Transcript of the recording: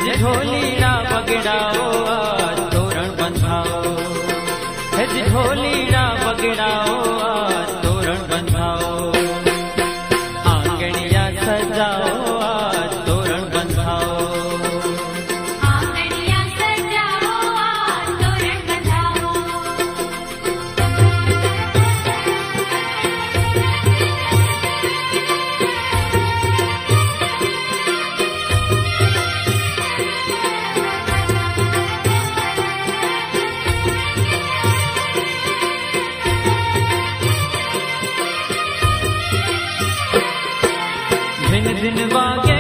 હેજ ઢોલીના બગડાઓ આજ તોરણ બંધાવો, હેજ ઢોલીના બગડાઓ આજ તોરણ બંધાવો, આંગણિયા સજાઓ આજ તોરણ બંધાવો, આંગણિયા સજાઓ આજ તોરણ બંધાવો. ધીન ધીન વાગે